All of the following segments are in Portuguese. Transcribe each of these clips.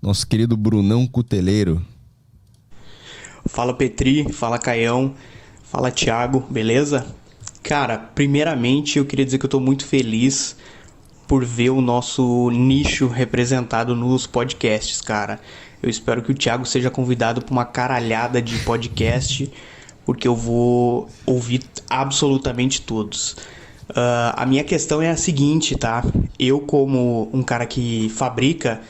nosso querido Brunão Cuteleiro. Fala Petri, fala Caião, fala Thiago, beleza? Cara, primeiramente eu queria dizer que eu tô muito feliz por ver o nosso nicho representado nos podcasts, cara. Eu espero que o Thiago seja convidado para uma caralhada de podcast, porque eu vou ouvir absolutamente todos. A minha questão é a seguinte, tá? Eu, como um cara que fabrica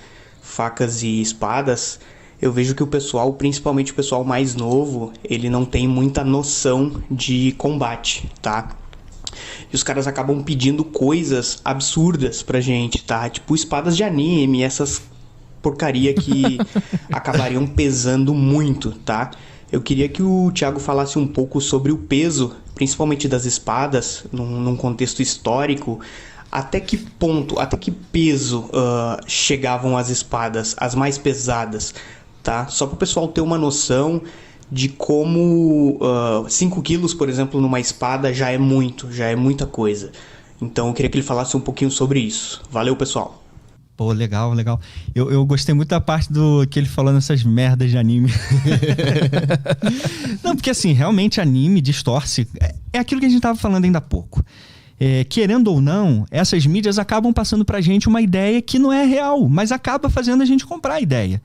facas e espadas, eu vejo que o pessoal, principalmente o pessoal mais novo, ele não tem muita noção de combate, tá? E os caras acabam pedindo coisas absurdas pra gente, tá? Tipo espadas de anime, essas porcaria que acabariam pesando muito, tá? Eu queria que o Thiago falasse um pouco sobre o peso, principalmente das espadas, num contexto histórico. Até que ponto, até que peso chegavam as espadas, as mais pesadas, tá? Só para o pessoal ter uma noção de como 5 quilos, por exemplo, numa espada já é muita coisa. Então eu queria que ele falasse um pouquinho sobre isso. Valeu, pessoal! Pô, legal. Eu gostei muito da parte do que ele falou nessas merdas de anime. Não, porque assim, realmente anime distorce. É aquilo que a gente tava falando ainda há pouco. Querendo ou não, essas mídias acabam passando pra gente uma ideia que não é real, mas acaba fazendo a gente comprar a ideia.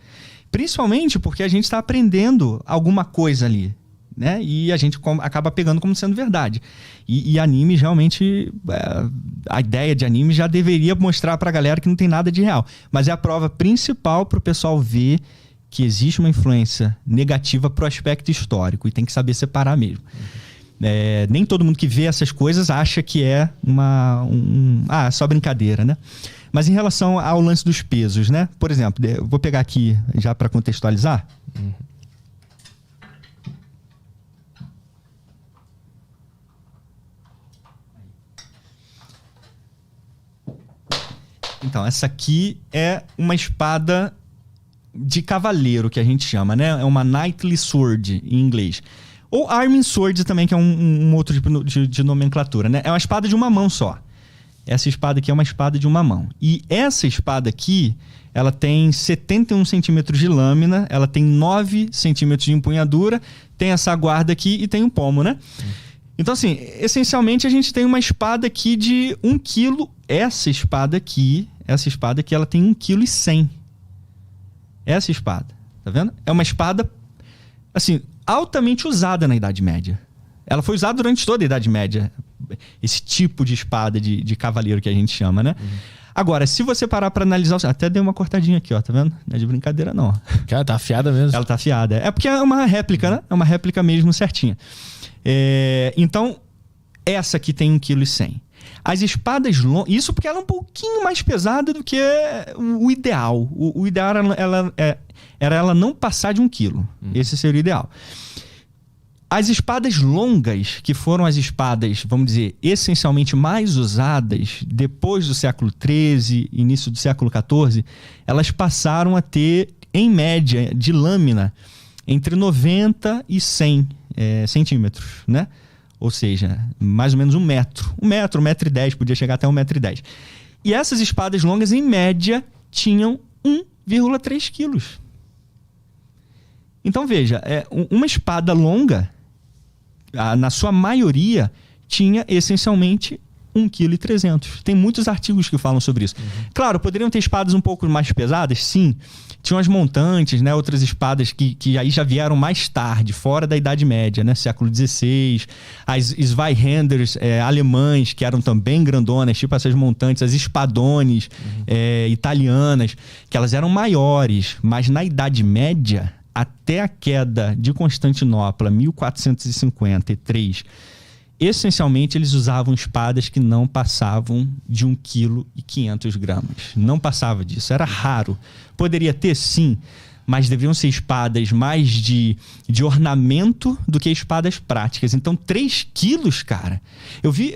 Principalmente porque a gente está aprendendo alguma coisa ali, né? E a gente acaba pegando como sendo verdade. E anime realmente, a ideia de anime já deveria mostrar pra galera que não tem nada de real. Mas é a prova principal pro pessoal ver que existe uma influência negativa pro aspecto histórico e tem que saber separar mesmo. Nem todo mundo que vê essas coisas acha que é só brincadeira, né? Mas em relação ao lance dos pesos, né? Por exemplo, eu vou pegar aqui já para contextualizar. Então, essa aqui é uma espada de cavaleiro, que a gente chama, né? É uma Knightly Sword, em inglês. Ou Arming Sword também, que é um outro tipo de nomenclatura, né? É uma espada de uma mão só. Essa espada aqui é uma espada de uma mão. E essa espada aqui, ela tem 71 centímetros de lâmina, ela tem 9 centímetros de empunhadura, tem essa guarda aqui e tem um pomo, né? Então, assim, essencialmente a gente tem uma espada aqui de 1 quilo. Essa espada aqui, ela tem 1,1 kg. Essa espada, tá vendo? É uma espada, assim, altamente usada na Idade Média. Ela foi usada durante toda a Idade Média. Esse tipo de espada de cavaleiro que a gente chama, né? Agora, se você parar pra analisar... Até dei uma cortadinha aqui, ó, tá vendo? Não é de brincadeira, não. Cara, tá afiada mesmo. Ela tá afiada. É porque é uma réplica, né? É uma réplica mesmo certinha. Então, essa aqui tem 1,1 kg. As espadas longas... Isso porque ela é um pouquinho mais pesada do que o ideal. O ideal era ela não passar de 1 quilo. Esse seria o ideal. As espadas longas, que foram as espadas, vamos dizer, essencialmente mais usadas depois do século XIII, início do século XIV, elas passaram a ter, em média, de lâmina, entre 90 e 100 centímetros, né? Ou seja, mais ou menos 1 metro. 1,10 m, podia chegar até 1,10 m. E essas espadas longas, em média, tinham 1,3 kg. Então, veja, uma espada longa, na sua maioria, tinha essencialmente 1,3 kg. Tem muitos artigos que falam sobre isso. Claro, poderiam ter espadas um pouco mais pesadas? Sim. Tinham as montantes, né? Outras espadas que aí já vieram mais tarde, fora da Idade Média, né? Século XVI. As Zweihanders alemães, que eram também grandonas, tipo essas montantes. As espadones italianas, que elas eram maiores. Mas na Idade Média, até a queda de Constantinopla, 1453, essencialmente eles usavam espadas que não passavam de 1,5 kg. Não passava disso, era raro. Poderia ter, sim, mas deveriam ser espadas mais de ornamento do que espadas práticas. Então, 3 quilos, cara. Eu vi,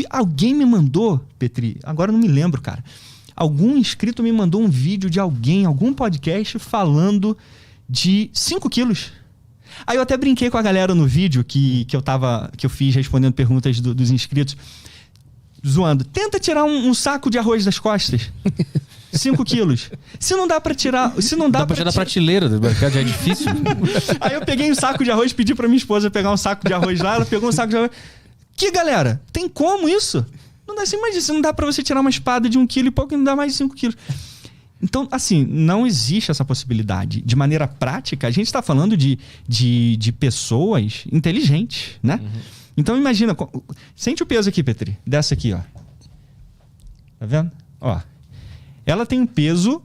alguém me mandou, Petri, agora eu não me lembro, cara. Algum inscrito me mandou um vídeo de alguém, algum podcast falando de 5 quilos. Aí eu até brinquei com a galera no vídeo que eu fiz respondendo perguntas dos inscritos, zoando. Tenta tirar um saco de arroz das costas. 5 quilos. Se não dá pra tirar... Se não dá pra tirar da prateleira do mercado, já é difícil. Aí eu peguei um saco de arroz, pedi pra minha esposa pegar um saco de arroz lá, ela pegou um saco de arroz. Que, galera? Tem como isso? Não dá assim, mas não dá pra você tirar uma espada de 1 quilo e pouco e não dá mais de 5 quilos. Então, assim, não existe essa possibilidade. De maneira prática, a gente está falando de pessoas inteligentes, né? Então, imagina... Sente o peso aqui, Petri. Dessa aqui, ó. Tá vendo? Ó. Ela tem um peso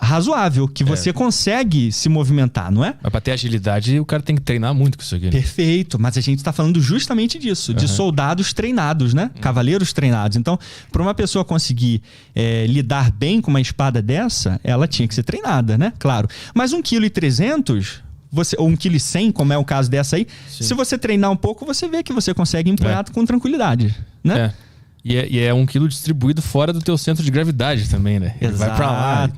razoável, que você consegue se movimentar, não é? Mas pra ter agilidade, o cara tem que treinar muito com isso aqui. Perfeito, mas a gente está falando justamente disso, de soldados treinados, né? Cavaleiros treinados. Então, para uma pessoa conseguir lidar bem com uma espada dessa, ela tinha que ser treinada, né? Claro. Mas 1,3 kg, ou 1,1 kg, como é o caso dessa aí, se você treinar um pouco, você vê que você consegue empunhar com tranquilidade, né? E é 1 quilo distribuído fora do teu centro de gravidade também, né? Exato, vai pra lá.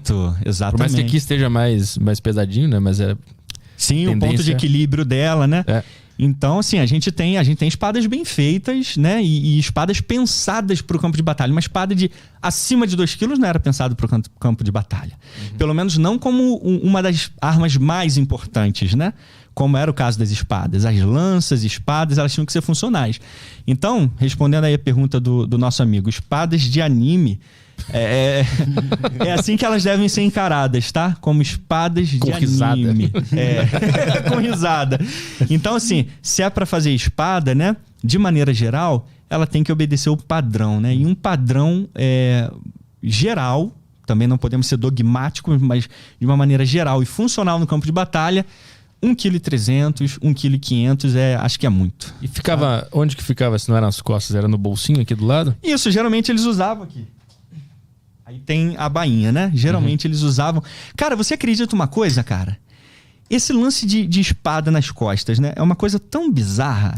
Exatamente. Por mais que aqui esteja mais pesadinho, né? Mas Sim, o ponto de equilíbrio dela, né? Então, assim, a gente tem espadas bem feitas, né? E espadas pensadas para o campo de batalha. Uma espada de acima de 2 quilos não era pensado para o campo de batalha. Pelo menos não como uma das armas mais importantes, né? Como era o caso das espadas. As lanças, espadas, elas tinham que ser funcionais. Então, respondendo aí a pergunta do nosso amigo, espadas de anime... É assim que elas devem ser encaradas, tá? Como espadas de anime. Com risada. Então, assim, se é pra fazer espada, né? De maneira geral, ela tem que obedecer o padrão, né? E um padrão geral, também não podemos ser dogmáticos, mas de uma maneira geral e funcional no campo de batalha, 1,3 kg, 1,5 kg, acho que é muito. E ficava... Onde que ficava? Se não era nas costas, era no bolsinho aqui do lado? Isso, geralmente eles usavam aqui. Aí tem a bainha, né? Geralmente eles usavam... Cara, você acredita uma coisa, cara? Esse lance de espada nas costas, né? É uma coisa tão bizarra.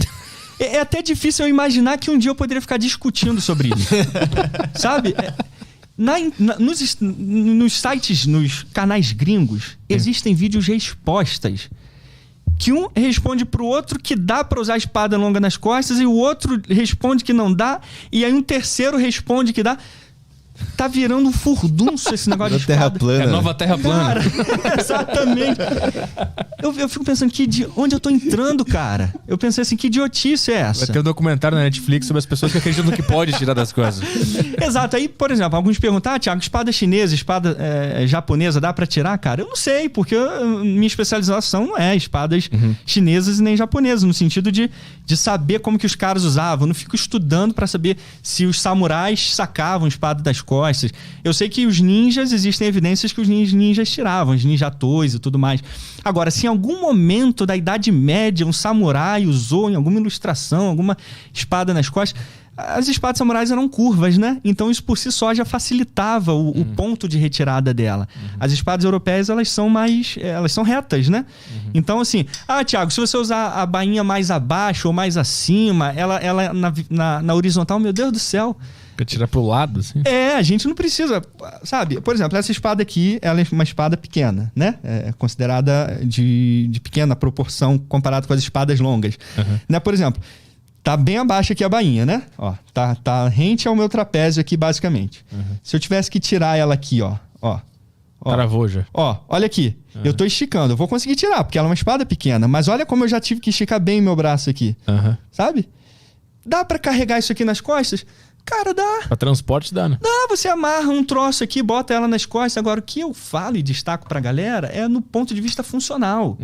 É até difícil eu imaginar que um dia eu poderia ficar discutindo sobre isso. Sabe? Nos sites, nos canais gringos, existem vídeos respostas. Que um responde pro outro que dá pra usar a espada longa nas costas e o outro responde que não dá. E aí um terceiro responde que dá... Tá virando um furdunço esse negócio de espada. Terra plana. É a nova terra plana. Cara, exatamente. Eu fico pensando, onde eu tô entrando, cara? Eu pensei assim, que idiotice é essa? Vai ter um documentário na Netflix sobre as pessoas que acreditam no que pode tirar das coisas. Exato. Aí, por exemplo, alguns perguntam, Thiago, espada chinesa, espada japonesa, dá pra tirar, cara? Eu não sei, porque minha especialização não é espadas chinesas e nem japonesas, no sentido de saber como que os caras usavam. Eu não fico estudando pra saber se os samurais sacavam espada das costas. Eu sei que os ninjas, existem evidências que os ninjas tiravam, os ninjatões e tudo mais. Agora, se em algum momento da Idade Média um samurai usou em alguma ilustração, alguma espada nas costas, as espadas samurais eram curvas, né? Então isso por si só já facilitava o ponto de retirada dela. As espadas europeias, elas são retas, né? Então assim, Thiago, se você usar a bainha mais abaixo ou mais acima, ela na horizontal, meu Deus do céu. Pra tirar pro lado, assim? A gente não precisa, sabe? Por exemplo, essa espada aqui, ela é uma espada pequena, né? É considerada de pequena proporção comparado com as espadas longas. Né? Por exemplo, tá bem abaixo aqui a bainha, né? Ó, tá rente ao meu trapézio aqui, basicamente. Se eu tivesse que tirar ela aqui, ó. Travou já. Ó, olha aqui. Eu tô esticando. Eu vou conseguir tirar, porque ela é uma espada pequena. Mas olha como eu já tive que esticar bem meu braço aqui. Sabe? Dá pra carregar isso aqui nas costas? Cara, dá. Pra transporte dá, né? Dá, você amarra um troço aqui, bota ela nas costas. Agora, o que eu falo e destaco pra galera é no ponto de vista funcional.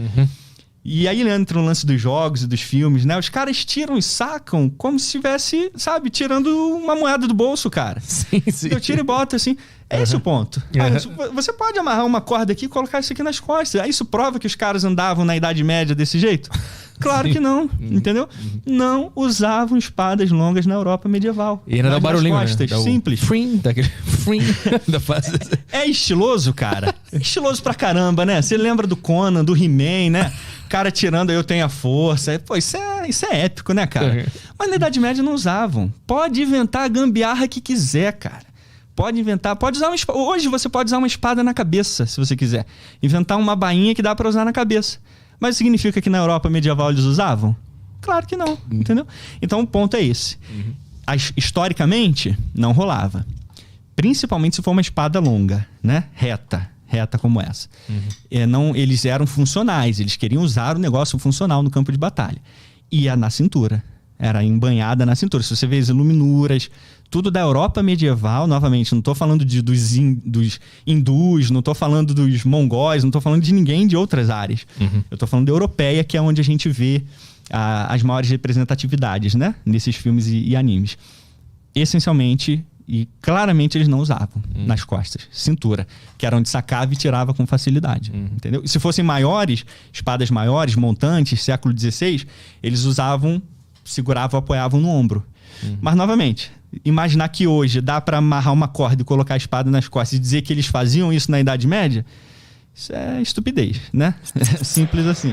E aí entra o lance dos jogos e dos filmes, né? Os caras tiram e sacam como se estivesse, sabe, tirando uma moeda do bolso, cara. Sim. Eu tiro e boto assim. É esse o ponto. Você pode amarrar uma corda aqui e colocar isso aqui nas costas. Isso prova que os caras andavam na Idade Média desse jeito? Claro que não, entendeu? Não usavam espadas longas na Europa medieval. E ainda dá o barulhinho, costas, né? Simples. Frim, da fase. É estiloso, cara. Estiloso pra caramba, né? Você lembra do Conan, do He-Man, né? Cara tirando, eu tenho a força. Pô, isso é épico, né, cara? Mas na Idade Média não usavam. Pode inventar a gambiarra que quiser, cara. Pode inventar, pode usar uma espada. Hoje você pode usar uma espada na cabeça, se você quiser. Inventar uma bainha que dá pra usar na cabeça. Mas significa que na Europa medieval eles usavam? Claro que não, entendeu? Então o ponto é esse. Historicamente, não rolava. Principalmente se for uma espada longa, né? Reta como essa. Não, eles eram funcionais, eles queriam usar o negócio funcional no campo de batalha. Ia na cintura, era embanhada na cintura. Se você vê as iluminuras, tudo da Europa medieval, novamente, não estou falando dos hindus, não estou falando dos mongóis, não estou falando de ninguém de outras áreas. Eu estou falando da europeia, que é onde a gente vê as maiores representatividades, né? Nesses filmes e animes. Essencialmente... E claramente eles não usavam nas costas, cintura, que era onde sacava e tirava com facilidade. Entendeu? E se fossem maiores, espadas maiores, montantes, século XVI, eles usavam, seguravam, apoiavam no ombro. Mas, novamente, imaginar que hoje dá para amarrar uma corda e colocar a espada nas costas e dizer que eles faziam isso na Idade Média, isso é estupidez, né? Simples assim.